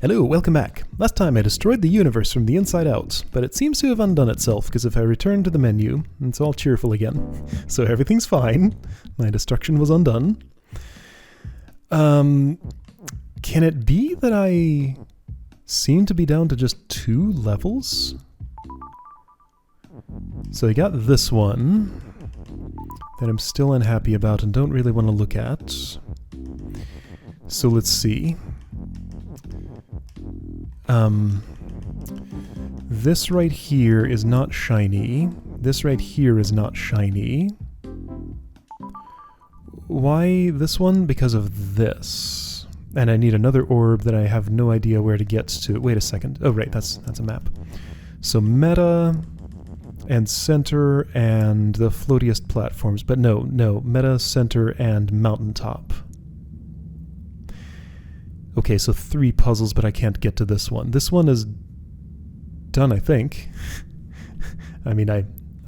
Hello, welcome back. Last time I destroyed the universe from the inside out, but it seems to have undone itself, because if I return to the menu, it's all cheerful again. So everything's fine. My destruction was undone. Can it be that I seem to be down to just 2 levels? So I got this one that I'm still unhappy about and don't really want to look at. So let's see. This right here is not shiny. This right here is not shiny. Why this one? Because of this. And I need another orb that I have no idea where to get to. Wait a second. Oh, right, that's a map. So meta and center and the floatiest platforms. But no, meta, center, and mountaintop. Okay, so 3 puzzles, but I can't get to this one. This one is done, I think. I mean, I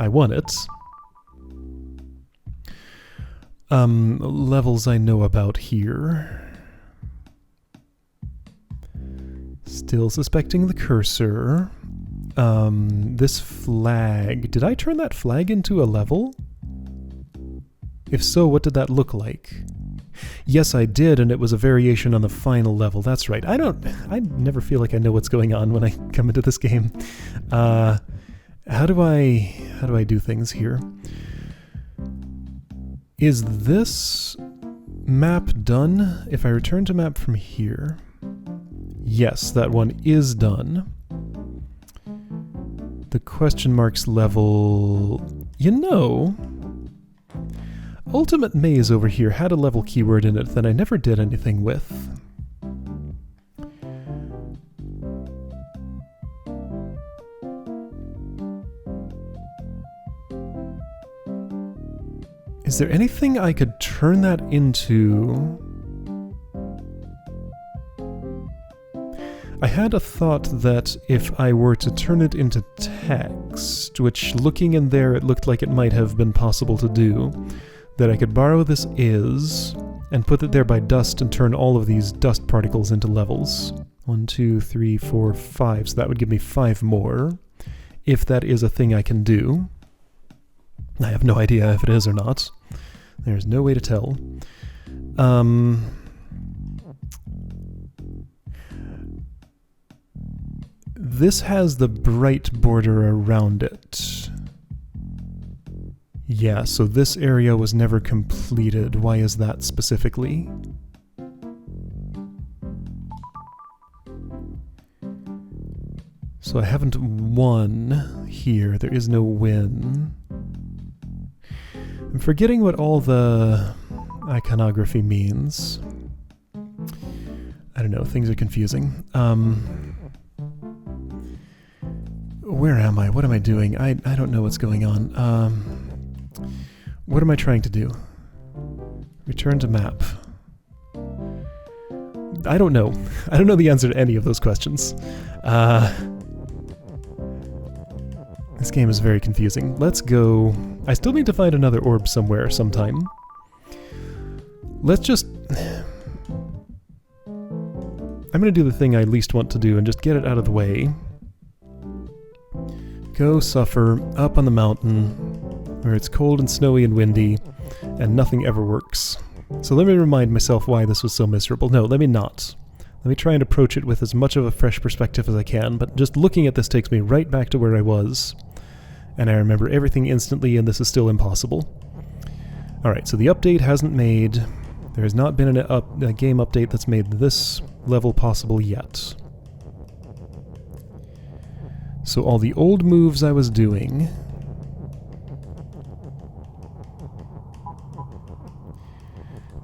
won it. Levels I know about here. Still suspecting the cursor. This flag. Did I turn that flag into a level? If so, what did that look like? Yes, I did, and it was a variation on the final level. That's right. I never feel like I know what's going on when I come into this game. How do I do things here? Is this map done? If I return to map from here. Yes, that one is done. The question marks level... You know... Ultimate Maze over here had a level keyword in it that I never did anything with. Is there anything I could turn that into? I had a thought that if I were to turn it into text, which looking in there it looked like it might have been possible to do, that I could borrow this is and put it there by dust and turn all of these dust particles into levels. 1, 2, 3, 4, 5. So that would give me 5 more, if that is a thing I can do. I have no idea if it is or not. There's no way to tell. This has the bright border around it. Yeah, so this area was never completed. Why is that specifically? So I haven't won here. There is no win. I'm forgetting what all the iconography means. I don't know, things are confusing. Where am I? What am I doing? I don't know what's going on. What am I trying to do? Return to map. I don't know. I don't know the answer to any of those questions. This game is very confusing. Let's go... I still need to find another orb somewhere sometime. Let's just... I'm gonna do the thing I least want to do and just get it out of the way. Go suffer up on the mountain, where it's cold and snowy and windy, and nothing ever works. So let me remind myself why this was so miserable. No, let me not. Let me try and approach it with as much of a fresh perspective as I can, but just looking at this takes me right back to where I was. And I remember everything instantly, and this is still impossible. Alright, so the update hasn't made... There has not been a game update that's made this level possible yet. So all the old moves I was doing...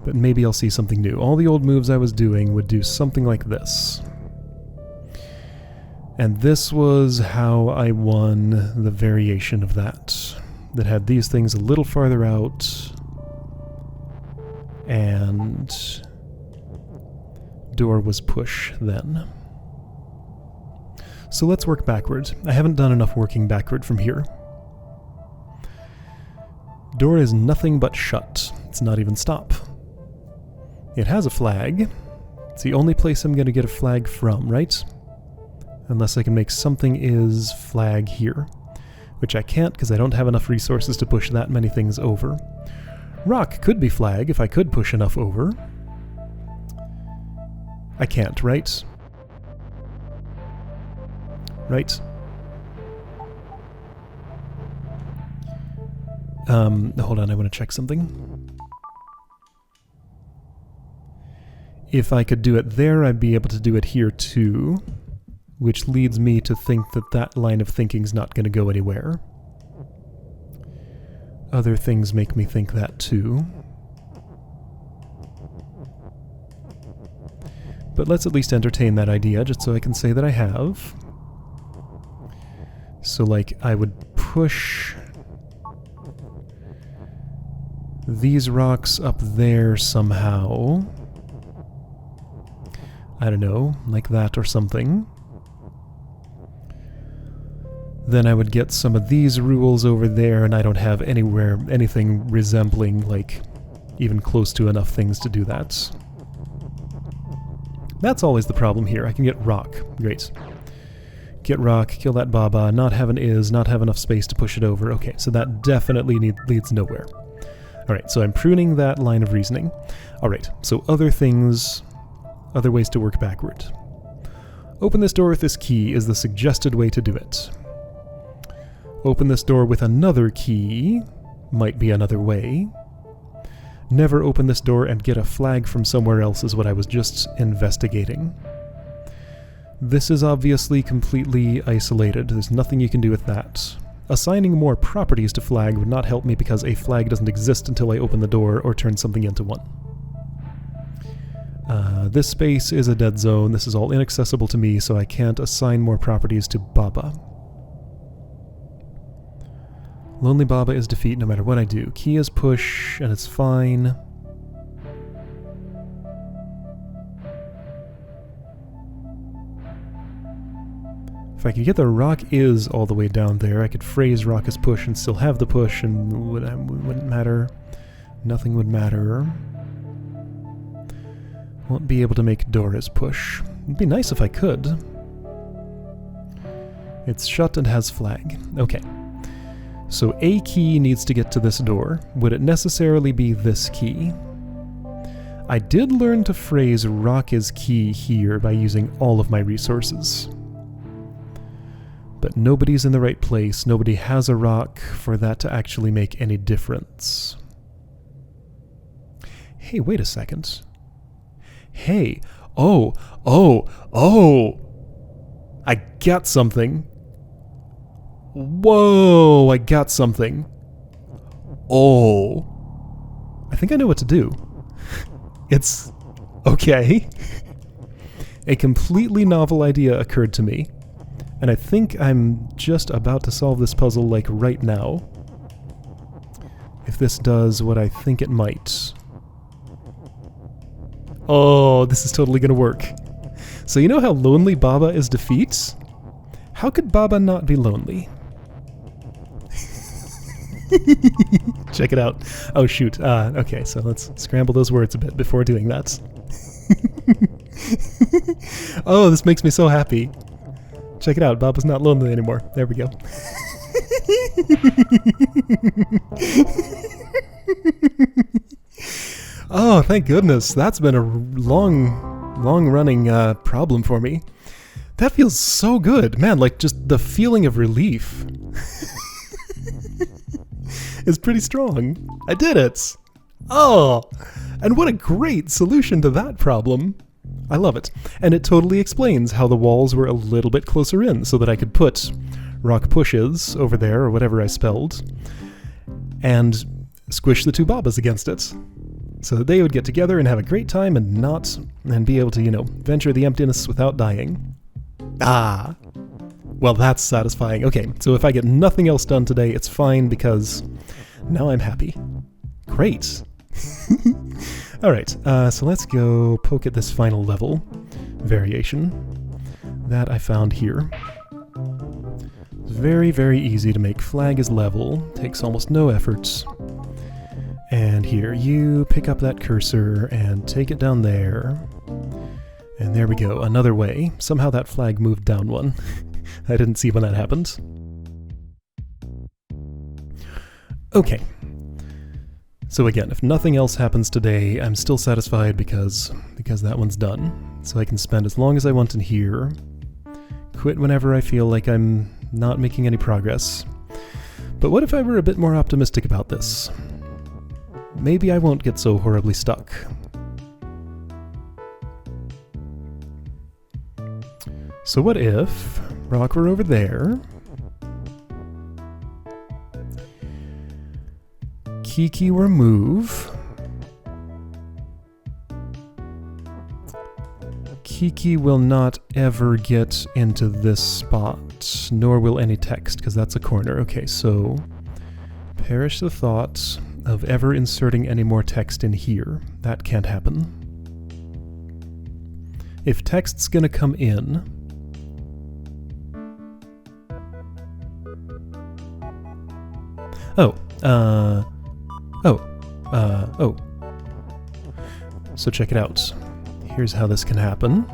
But maybe I'll see something new. All the old moves I was doing would do something like this. And this was how I won the variation of that. That had these things a little farther out. And... door was push then. So let's work backward. I haven't done enough working backward from here. Door is nothing but shut. It's not even stop. It has a flag, It's the only place I'm going to get a flag from, right? Unless I can make something is flag here. Which I can't because I don't have enough resources to push that many things over. Rock could be flag if I could push enough over. I can't, right? Right. Hold on, I want to check something. If I could do it there, I'd be able to do it here too. Which leads me to think that that line of thinking's not going to go anywhere. Other things make me think that too. But let's at least entertain that idea, just so I can say that I have. So, like, I would push these rocks up there somehow. I don't know, like that or something. Then I would get some of these rules over there, and I don't have anywhere anything resembling, like, even close to enough things to do that. That's always the problem here. I can get rock. Great. Get rock, kill that Baba, not have an is, not have enough space to push it over. Okay, so that definitely leads nowhere. Alright, so I'm pruning that line of reasoning. Alright, so other things, other ways to work backward. Open this door with this key is the suggested way to do it. Open this door with another key might be another way. Never open this door and get a flag from somewhere else is what I was just investigating. This is obviously completely isolated. There's nothing you can do with that. Assigning more properties to flag would not help me because a flag doesn't exist until I open the door or turn something into one. This space is a dead zone. This is all inaccessible to me, so I can't assign more properties to Baba. Lonely Baba is defeat no matter what I do. Key is push, and it's fine. If I could get the rock is all the way down there, I could phrase rock as push and still have the push, and it wouldn't matter. Nothing would matter. Won't be able to make door as push. It'd be nice if I could. It's shut and has flag. Okay. So a key needs to get to this door. Would it necessarily be this key? I did learn to phrase rock is key here by using all of my resources. But nobody's in the right place. Nobody has a rock for that to actually make any difference. Hey, wait a second. Hey, oh! I got something. Whoa, I got something. Oh. I think I know what to do. It's okay. A completely novel idea occurred to me, and I think I'm just about to solve this puzzle, like, right now. If this does what I think it might. Oh, this is totally gonna work. So you know how lonely Baba is defeat? How could Baba not be lonely? Check it out. Oh shoot. Okay, so let's scramble those words a bit before doing that. Oh, this makes me so happy. Check it out. Baba's not lonely anymore. There we go. Oh, thank goodness. That's been a long-running problem for me. That feels so good. Man, like, just the feeling of relief is pretty strong. I did it! Oh! And what a great solution to that problem. I love it. And it totally explains how the walls were a little bit closer in, so that I could put rock pushes over there, or whatever I spelled, and squish the two Babas against it. So that they would get together and have a great time and be able to, you know, venture the emptiness without dying. Ah! Well, that's satisfying. Okay, so if I get nothing else done today, it's fine because now I'm happy. Great! Alright, so let's go poke at this final level variation that I found here. It's very, very easy to make. Flag is level, takes almost no effort. And here, you pick up that cursor and take it down there. And there we go, another way. Somehow that flag moved down one. I didn't see when that happened. Okay. So again, if nothing else happens today, I'm still satisfied because that one's done. So I can spend as long as I want in here, quit whenever I feel like I'm not making any progress. But what if I were a bit more optimistic about this? Maybe I won't get so horribly stuck. So what if rock were over there? Kiki were move. Kiki will not ever get into this spot, nor will any text, because that's a corner. Okay, so perish the thought of ever inserting any more text in here. That can't happen. If text's gonna come in, oh. So check it out. Here's how this can happen.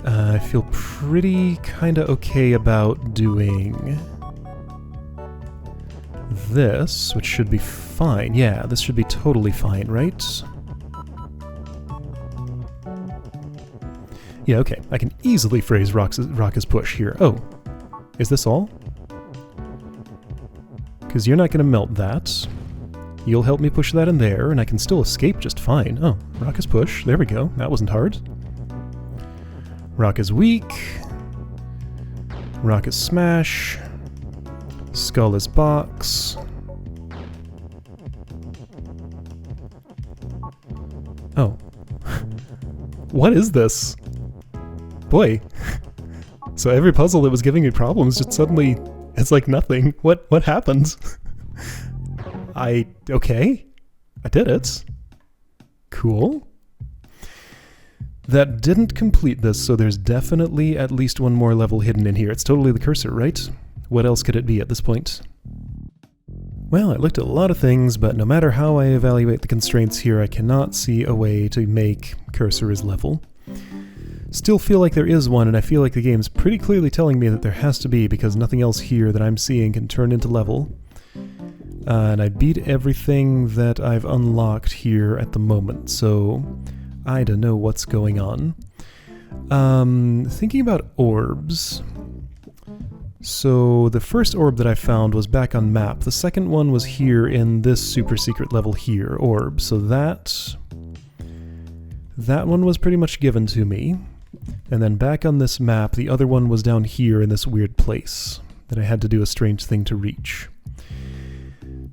I feel pretty kinda okay about doing this, which should be fine. Yeah, this should be totally fine, right? Yeah, okay. I can easily phrase Rock's push here. Oh, is this all? Because you're not going to melt that. You'll help me push that in there, and I can still escape just fine. Oh, Rock is push. There we go. That wasn't hard. Rock is weak. Rock is smash. Skull is box. Oh. What is this? Boy. So every puzzle that was giving me problems just suddenly, it's like nothing. What happened? Okay. I did it. Cool. That didn't complete this, so there's definitely at least one more level hidden in here. It's totally the cursor, right? What else could it be at this point? Well, I looked at a lot of things, but no matter how I evaluate the constraints here, I cannot see a way to make cursor as level. Still feel like there is one, and I feel like the game's pretty clearly telling me that there has to be, because nothing else here that I'm seeing can turn into level. And I beat everything that I've unlocked here at the moment, so I don't know what's going on. Thinking about orbs. So the first orb that I found was back on map. The second one was here in this super secret level here, orb. So that one was pretty much given to me. And then back on this map, the other one was down here in this weird place that I had to do a strange thing to reach.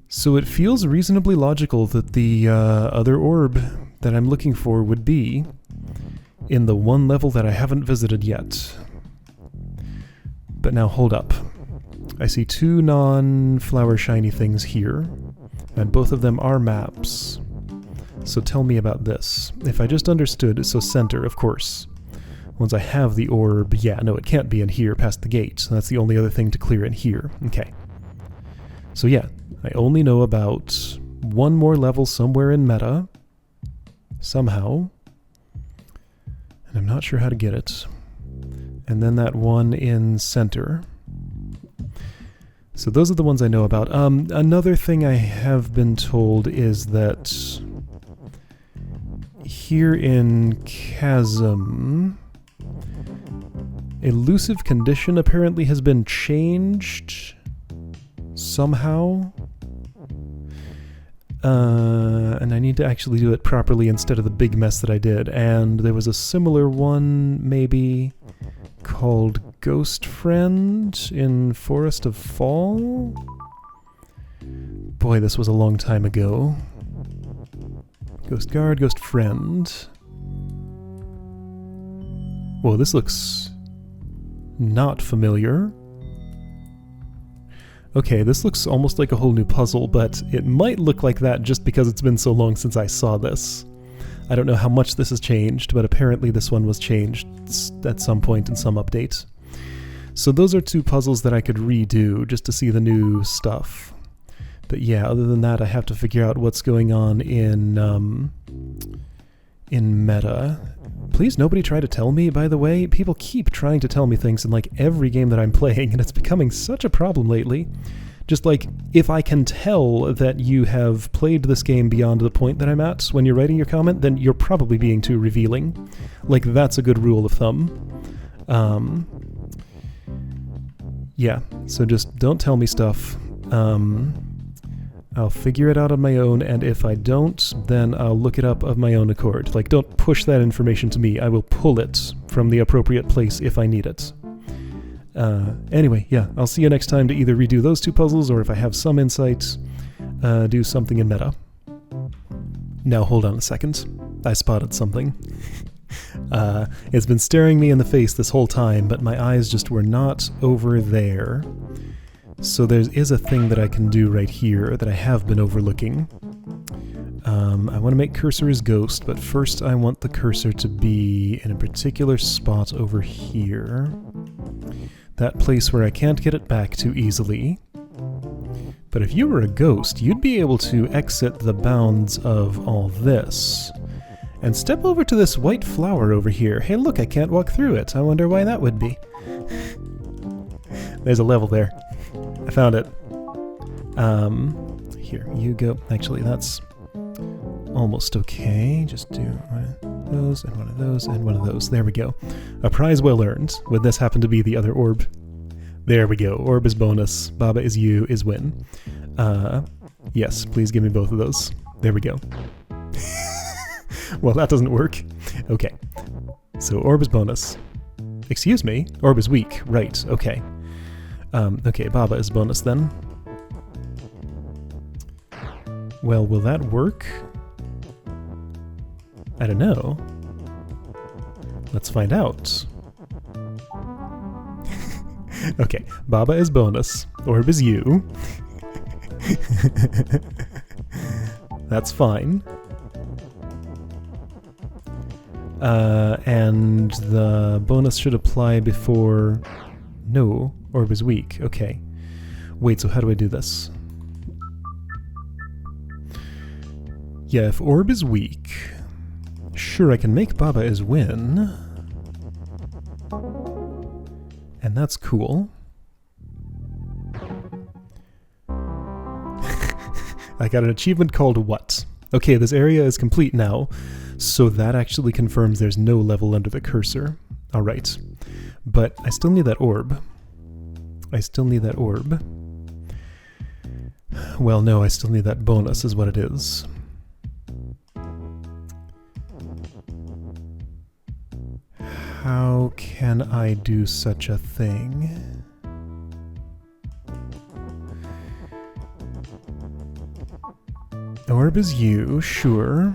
So it feels reasonably logical that the other orb that I'm looking for would be in the one level that I haven't visited yet. But now hold up. I see two non-flower shiny things here, and both of them are maps. So tell me about this. If I just understood, so center, of course. Once I have the orb, yeah, no, it can't be in here past the gate. So that's the only other thing to clear in here. Okay. So yeah, I only know about one more level somewhere in meta. Somehow. And I'm not sure how to get it. And then that one in center. So those are the ones I know about. Another thing I have been told is that here in Chasm, elusive condition apparently has been changed somehow. And I need to actually do it properly instead of the big mess that I did. And there was a similar one, maybe, called Ghost Friend in Forest of Fall? Boy, this was a long time ago. Ghost Guard, Ghost Friend. Whoa, this looks not familiar. Okay, this looks almost like a whole new puzzle, but it might look like that just because it's been so long since I saw this. I don't know how much this has changed, but apparently this one was changed at some point in some update. So those are two puzzles that I could redo just to see the new stuff. But yeah, other than that, I have to figure out what's going on in meta. Please, nobody try to tell me, by the way. People keep trying to tell me things in like every game that I'm playing, and it's becoming such a problem lately. Just like, if I can tell that you have played this game beyond the point that I'm at when you're writing your comment, then you're probably being too revealing. Like, that's a good rule of thumb. Yeah, so just don't tell me stuff. I'll figure it out on my own, and if I don't, then I'll look it up of my own accord. Like, don't push that information to me. I will pull it from the appropriate place if I need it. Anyway, yeah, I'll see you next time to either redo those two puzzles, or if I have some insight, do something in meta. Now, hold on a second. I spotted something. It's been staring me in the face this whole time, but my eyes just were not over there. So there is a thing that I can do right here that I have been overlooking. I want to make cursor as ghost, but first I want the cursor to be in a particular spot over here. That place where I can't get it back too easily. But if you were a ghost, you'd be able to exit the bounds of all this. And step over to this white flower over here. Hey look, I can't walk through it. I wonder why that would be. There's a level there. I found it. Here, you go. Actually, that's almost okay. Just do one of those, and one of those, and one of those. There we go. A prize well earned. Would this happen to be the other orb? There we go. Orb is bonus. Baba is you is win. Yes, please give me both of those. There we go. Well, that doesn't work. Okay. So orb is bonus. Excuse me? Orb is weak. Right, okay. Okay, Baba is bonus then. Well, will that work? I don't know. Let's find out. Okay, Baba is bonus. Orb is you. That's fine. And the bonus should apply before... No, orb is weak. Okay. Wait, so how do I do this? Yeah, if orb is weak... Sure, I can make Baba as win. And that's cool. I got an achievement called what? Okay, this area is complete now, so that actually confirms there's no level under the cursor. Alright. But I still need that orb. I still need that orb. Well, no, I still need that bonus is what it is. How can I do such a thing? Orb is you, sure.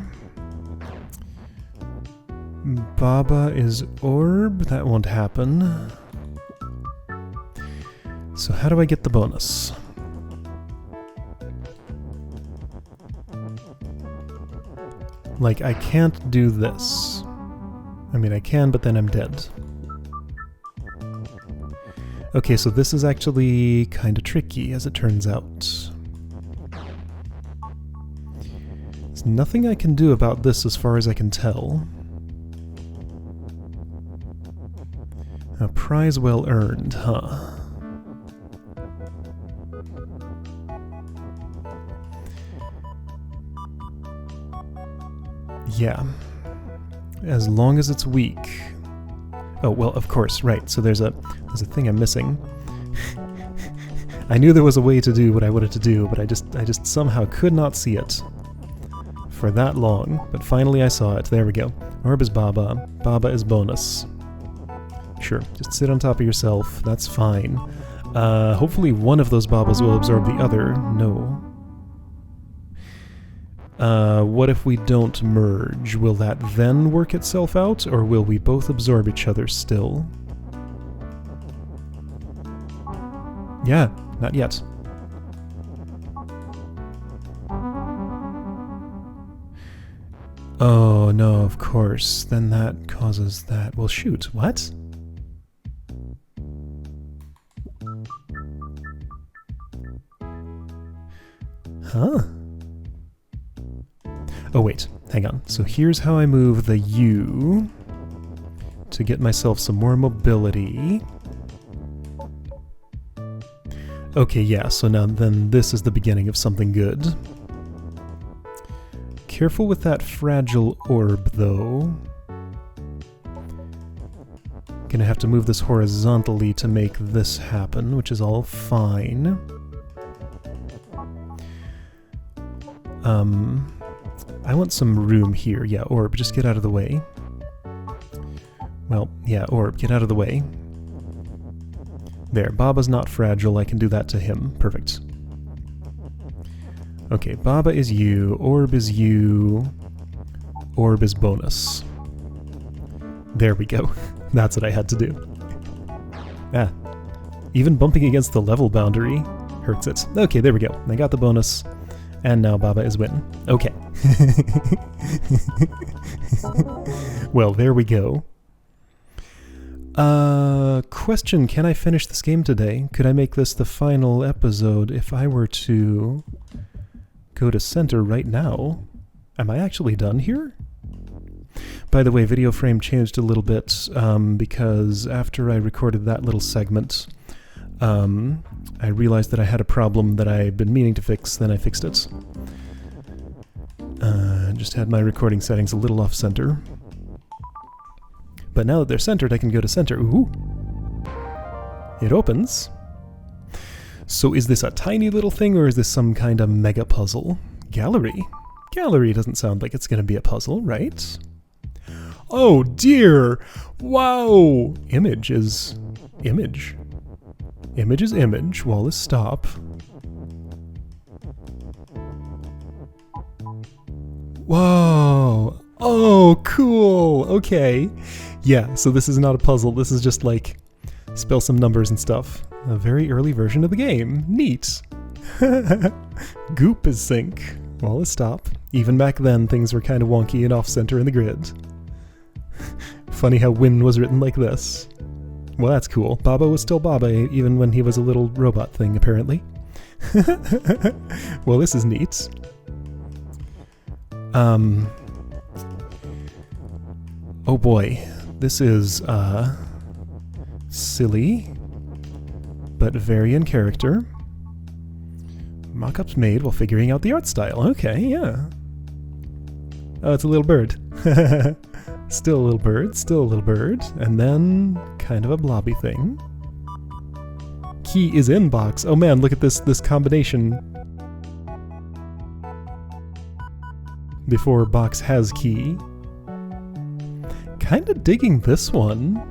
Baba is orb? That won't happen. So how do I get the bonus? Like, I can't do this. I mean, I can, but then I'm dead. Okay, so this is actually kind of tricky, as it turns out. There's nothing I can do about this as far as I can tell. A prize well earned, huh? Yeah. As long as it's weak. Oh, well, of course, right. So there's a thing I'm missing. I knew there was a way to do what I wanted to do, but I just somehow could not see it for that long. But finally I saw it. There we go. Orb is Baba. Baba is bonus. Sure, just sit on top of yourself. That's fine. Hopefully one of those Babas will absorb the other. No. What if we don't merge? Will that then work itself out, or will we both absorb each other still? Yeah, not yet. Oh, no, of course. Then that causes that. Well, shoot, what? Huh. Oh wait, hang on. So here's how I move the U to get myself some more mobility. Okay, yeah, so now then this is the beginning of something good. Careful with that fragile orb, though. Gonna have to move this horizontally to make this happen, which is all fine. I want some room here. Yeah, orb, just get out of the way. Well, yeah, orb, get out of the way. There, Baba's not fragile, I can do that to him. Perfect. Okay, Baba is you, orb is you, orb is bonus. There we go. That's what I had to do. Ah, even bumping against the level boundary hurts it. Okay, there we go. I got the bonus, and now Baba is winning. Okay. Well, there we go. Question, can I finish this game today? Could I make this the final episode if I were to go to center right now? Am I actually done here? By the way, video frame changed a little bit because after I recorded that little segment, I realized that I had a problem that I'd been meaning to fix, then I fixed it. Just had my recording settings a little off center. But now that they're centered, I can go to center. Ooh! It opens. So is this a tiny little thing, or is this some kind of mega puzzle? Gallery? Gallery doesn't sound like it's going to be a puzzle, right? Oh dear! Wow! Image is image. Image is image. Wall is stop. Whoa! Oh, cool! Okay. Yeah, so this is not a puzzle. This is just like spell some numbers and stuff. A very early version of the game. Neat. Goop is sync. Wall is stop. Even back then, things were kind of wonky and off-center in the grid. Funny how Win was written like this. Well, that's cool. Baba was still Baba, even when he was a little robot thing, apparently. Well, this is neat. Oh boy. This is, silly, but very in character. Mock-ups made while figuring out the art style. Okay, yeah. Oh, it's a little bird. Still a little bird, still a little bird, and then kind of a blobby thing. Key is in box. Oh man, look at this combination. Before box has key. Kinda digging this one.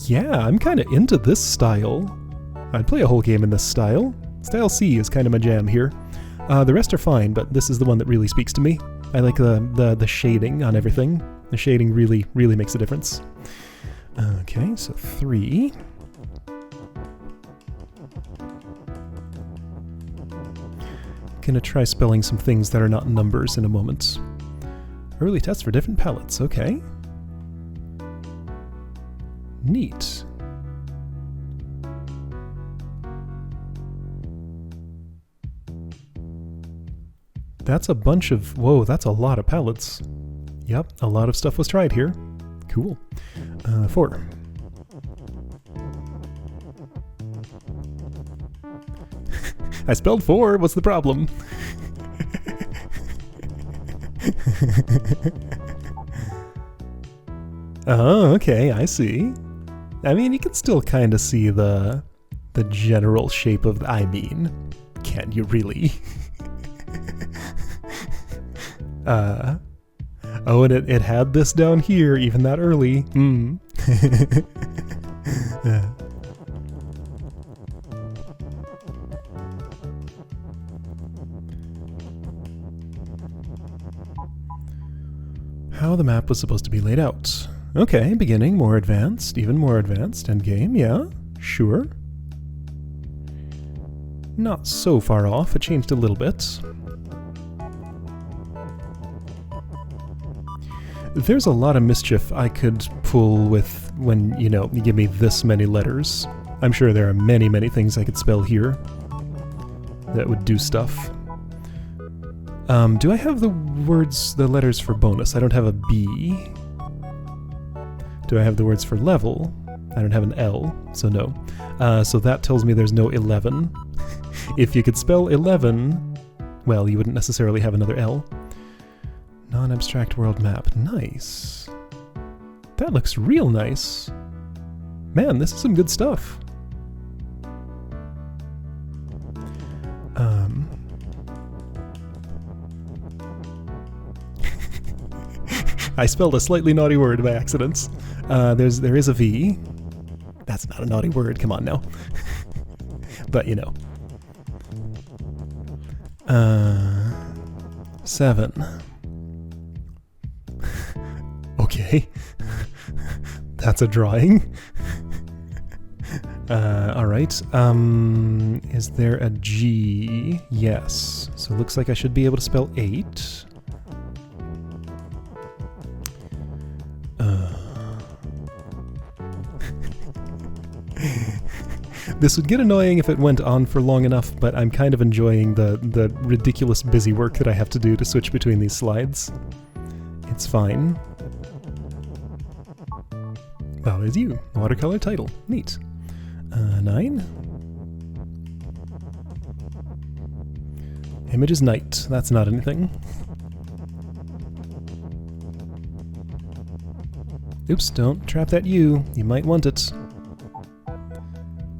Yeah, I'm kinda into this style. I'd play a whole game in this style. Style C is kind of my jam here. The rest are fine, but this is the one that really speaks to me. I like the shading on everything. The shading really makes a difference. Okay, so 3. Gonna try spelling some things that are not numbers in a moment. Early tests for different palettes, okay. Neat. That's a bunch of... Whoa, that's a lot of palettes. Yep, a lot of stuff was tried here. Cool. 4. I spelled 4, what's the problem? Oh, okay, I see. I mean, you can still kind of see the general shape of... I mean, can you really? Oh, and it had this down here, even that early. How the map was supposed to be laid out. Okay, beginning, more advanced, even more advanced, endgame, yeah, sure. Not so far off, it changed a little bit. There's a lot of mischief I could pull with when, you know, you give me this many letters. I'm sure there are many things I could spell here. that would do stuff. Do I have the letters for bonus? I don't have a B. Do I have the words for level? I don't have an L, so no. So that tells me there's no 11. If you could spell 11, well, you wouldn't necessarily have another L. Non-abstract world map. Nice. That looks real nice. Man, this is some good stuff. I spelled a slightly naughty word by accident. There is a V. That's not a naughty word, come on now. But you know. 7. Okay. That's a drawing. Alright. Is there a G? Yes. So it looks like I should be able to spell 8. This would get annoying if it went on for long enough, but I'm kind of enjoying the ridiculous busy work that I have to do to switch between these slides. It's fine. Oh, there's you. Watercolor title. Neat. 9. Image is night. That's not anything. Oops, don't trap that U. You might want it.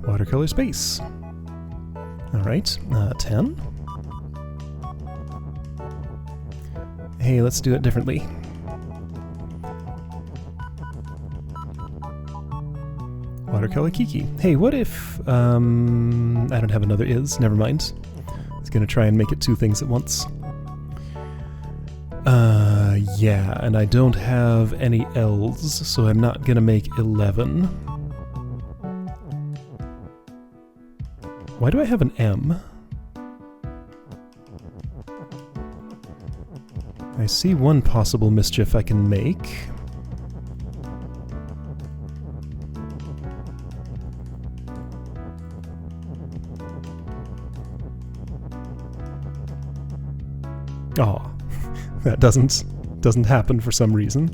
Watercolor space. Alright, 10. Hey, let's do it differently. Watercolor Kiki. Hey, what if, I don't have another is, never mind. I was gonna try and make it 2 things at once. Yeah, and I don't have any L's, so I'm not gonna make 11. Why do I have an M? I see one possible mischief I can make. Aw, that doesn't happen for some reason.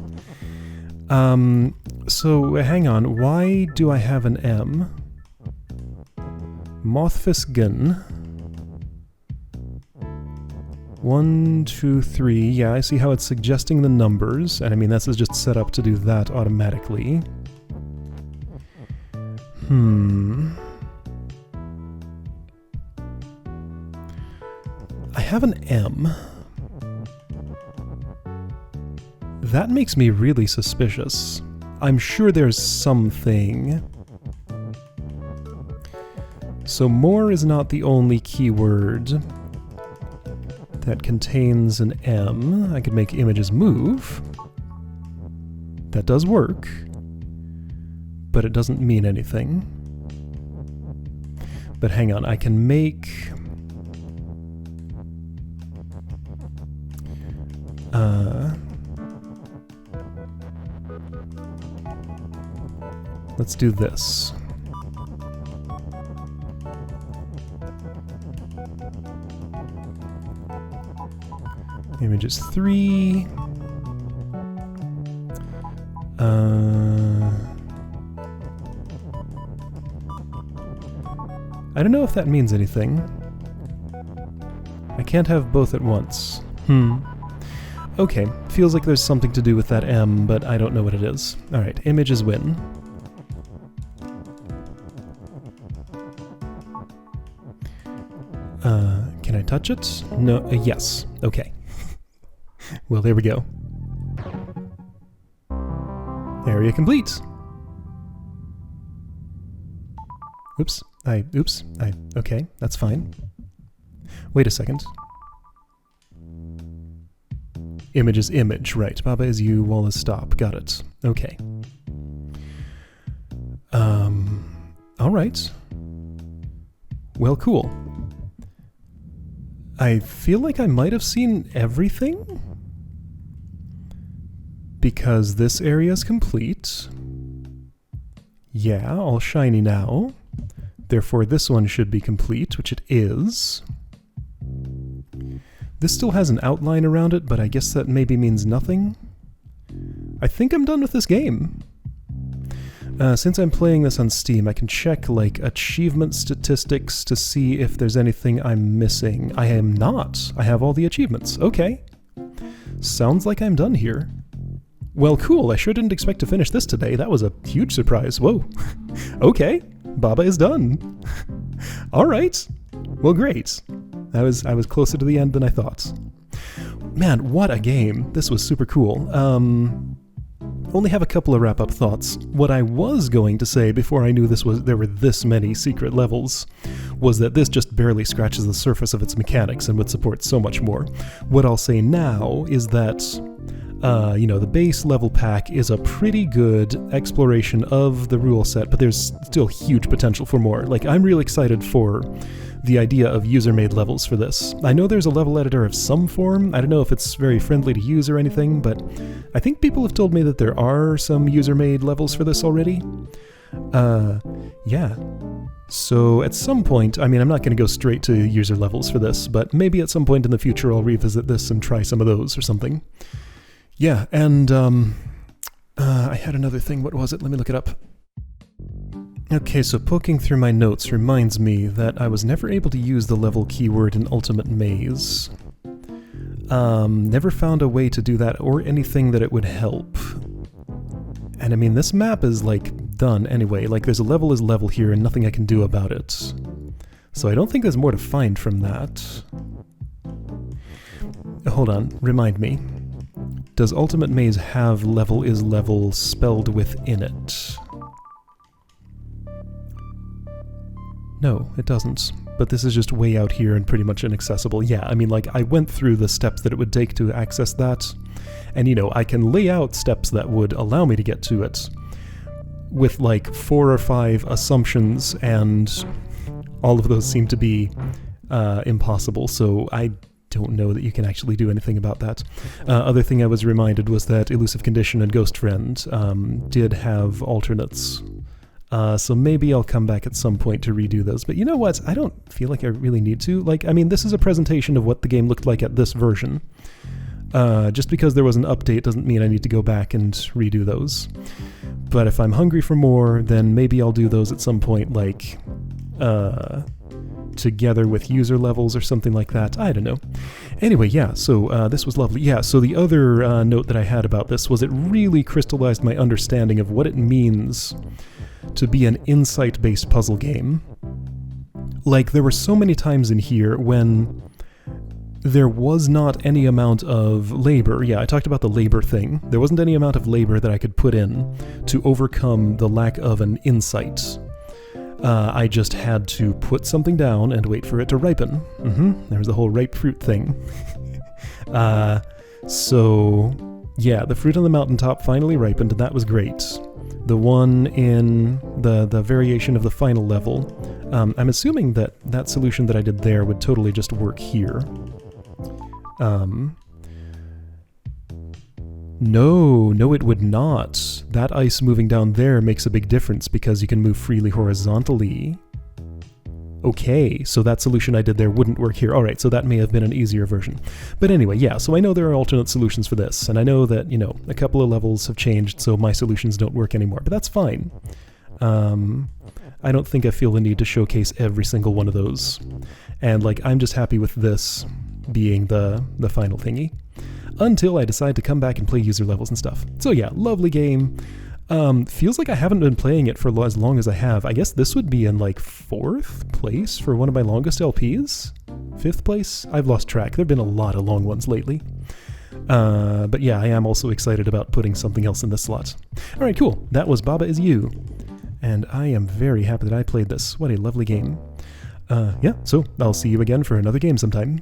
So hang on, why do I have an M? Mothfisgen. 1, 2, 3. Yeah, I see how it's suggesting the numbers, and I mean this is just set up to do that automatically. I have an M. That makes me really suspicious. I'm sure there's something. So more is not the only keyword that contains an M. I could make images move. That does work, but it doesn't mean anything. But hang on, I can make... let's do this. Image is 3. I don't know if that means anything. I can't have both at once. Okay, feels like there's something to do with that M, but I don't know what it is. Alright, images win. Can I touch it? No, yes. Okay. Well, there we go. Area complete! Okay, that's fine. Wait a second. Image is image, right. Baba is you, wall is stop. Got it. Okay. Alright. Well, cool. I feel like I might have seen everything? Because this area is complete. Yeah, all shiny now. Therefore this one should be complete, which it is. This still has an outline around it, but I guess that maybe means nothing. I think I'm done with this game. Since I'm playing this on Steam, I can check, like, achievement statistics to see if there's anything I'm missing. I am not. I have all the achievements. Okay. Sounds like I'm done here. Well, cool. I sure didn't expect to finish this today. That was a huge surprise. Whoa. Okay. Baba is done. All right. Well, great. I was closer to the end than I thought. Man, what a game. This was super cool. Only have a couple of wrap-up thoughts. What I was going to say before I knew there were this many secret levels was that this just barely scratches the surface of its mechanics and would support so much more. What I'll say now is that the base level pack is a pretty good exploration of the rule set, but there's still huge potential for more. Like, I'm really excited for the idea of user-made levels for this. I know there's a level editor of some form. I don't know if it's very friendly to use or anything, but I think people have told me that there are some user-made levels for this already. Yeah. So at some point, I mean, I'm not going to go straight to user levels for this, but maybe at some point in the future I'll revisit this and try some of those or something. Yeah, and I had another thing. What was it? Let me look it up. Okay, so poking through my notes reminds me that I was never able to use the level keyword in Ultimate Maze. Never found a way to do that or anything that it would help. And I mean, this map is, like, done anyway. Like, there's a level is level here and nothing I can do about it. So I don't think there's more to find from that. Hold on, remind me. Does Ultimate Maze have level is level spelled within it? No, it doesn't. But this is just way out here and pretty much inaccessible. Yeah, I mean, like, I went through the steps that it would take to access that, and, I can lay out steps that would allow me to get to it with, like, 4 or 5 assumptions, and all of those seem to be impossible, so I don't know that you can actually do anything about that. Other thing I was reminded was that Elusive Condition and Ghost Friend did have alternates. So maybe I'll come back at some point to redo those. But you know what? I don't feel like I really need to. Like, I mean, this is a presentation of what the game looked like at this version. Just because there was an update doesn't mean I need to go back and redo those. But if I'm hungry for more, then maybe I'll do those at some point, like, together with user levels or something like that. I don't know. Anyway, yeah, so this was lovely. Yeah, so the other note that I had about this was it really crystallized my understanding of what it means to be an insight-based puzzle game. Like, there were so many times in here when there was not any amount of labor. Yeah, I talked about the labor thing. There wasn't any amount of labor that I could put in to overcome the lack of an insight. I just had to put something down and wait for it to ripen. There was the whole ripe fruit thing. So, yeah, the fruit on the mountaintop finally ripened, and that was great. The one in the variation of the final level, I'm assuming that that solution that I did there would totally just work here. No, it would not. That ice moving down there makes a big difference because you can move freely horizontally. Okay, so that solution I did there wouldn't work here. Alright, so that may have been an easier version. But anyway, yeah, so I know there are alternate solutions for this, and I know that, a couple of levels have changed, so my solutions don't work anymore, but that's fine. I don't think I feel the need to showcase every single one of those. And, like, I'm just happy with this being the final thingy. Until I decide to come back and play user levels and stuff. So yeah, lovely game. Feels like I haven't been playing it for as long as I have. I guess this would be in, like, 4th place for one of my longest LPs? 5th place? I've lost track. There have been a lot of long ones lately. But yeah, I am also excited about putting something else in this slot. Alright, cool. That was Baba Is You. And I am very happy that I played this. What a lovely game. Yeah, so I'll see you again for another game sometime.